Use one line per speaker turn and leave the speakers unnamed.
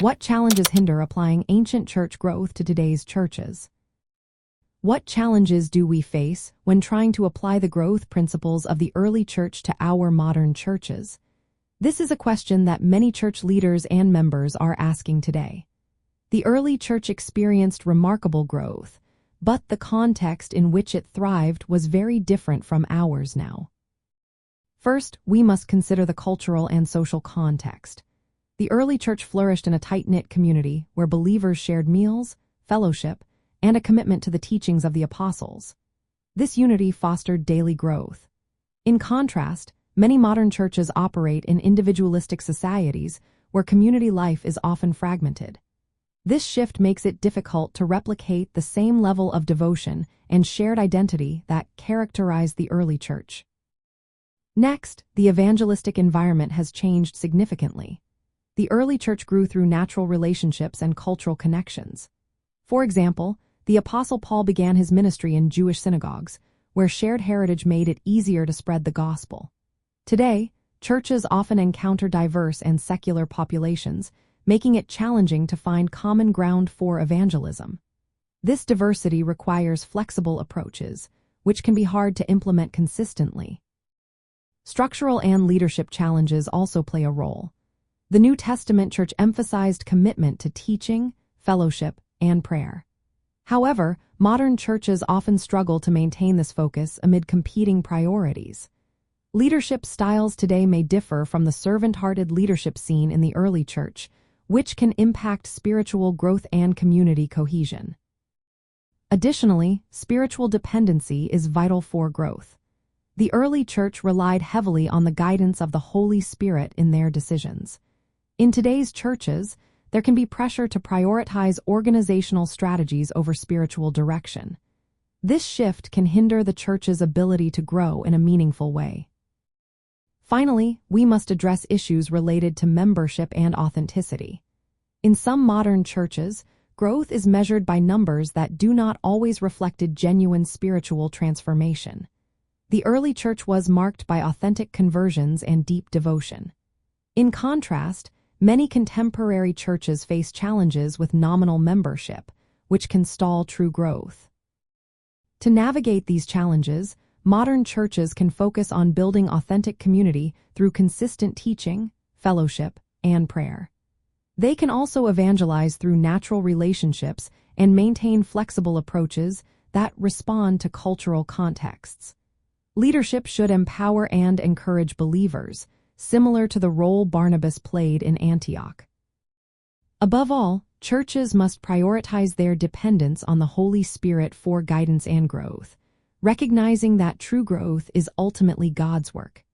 What challenges hinder applying ancient church growth to today's churches? What challenges do we face when trying to apply the growth principles of the early church to our modern churches? This is a question that many church leaders and members are asking today. The early church experienced remarkable growth, but the context in which it thrived was very different from ours now. First, we must consider the cultural and social context. The early church flourished in a tight-knit community where believers shared meals, fellowship, and a commitment to the teachings of the apostles. This unity fostered daily growth. In contrast, many modern churches operate in individualistic societies where community life is often fragmented. This shift makes it difficult to replicate the same level of devotion and shared identity that characterized the early church. Next, the evangelistic environment has changed significantly. The early church grew through natural relationships and cultural connections. For example, the Apostle Paul began his ministry in Jewish synagogues, where shared heritage made it easier to spread the gospel. Today, churches often encounter diverse and secular populations, making it challenging to find common ground for evangelism. This diversity requires flexible approaches, which can be hard to implement consistently. Structural and leadership challenges also play a role. The New Testament church emphasized commitment to teaching, fellowship, and prayer. However, modern churches often struggle to maintain this focus amid competing priorities. Leadership styles today may differ from the servant-hearted leadership seen in the early church, which can impact spiritual growth and community cohesion. Additionally, spiritual dependency is vital for growth. The early church relied heavily on the guidance of the Holy Spirit in their decisions. In today's churches, there can be pressure to prioritize organizational strategies over spiritual direction. This shift can hinder the church's ability to grow in a meaningful way. Finally, we must address issues related to membership and authenticity. In some modern churches, growth is measured by numbers that do not always reflect genuine spiritual transformation. The early church was marked by authentic conversions and deep devotion. In contrast, many contemporary churches face challenges with nominal membership, which can stall true growth. To navigate these challenges, modern churches can focus on building authentic community through consistent teaching, fellowship, and prayer. They can also evangelize through natural relationships and maintain flexible approaches that respond to cultural contexts. Leadership should empower and encourage believers, similar to the role Barnabas played in Antioch. Above all, churches must prioritize their dependence on the Holy Spirit for guidance and growth, recognizing that true growth is ultimately God's work.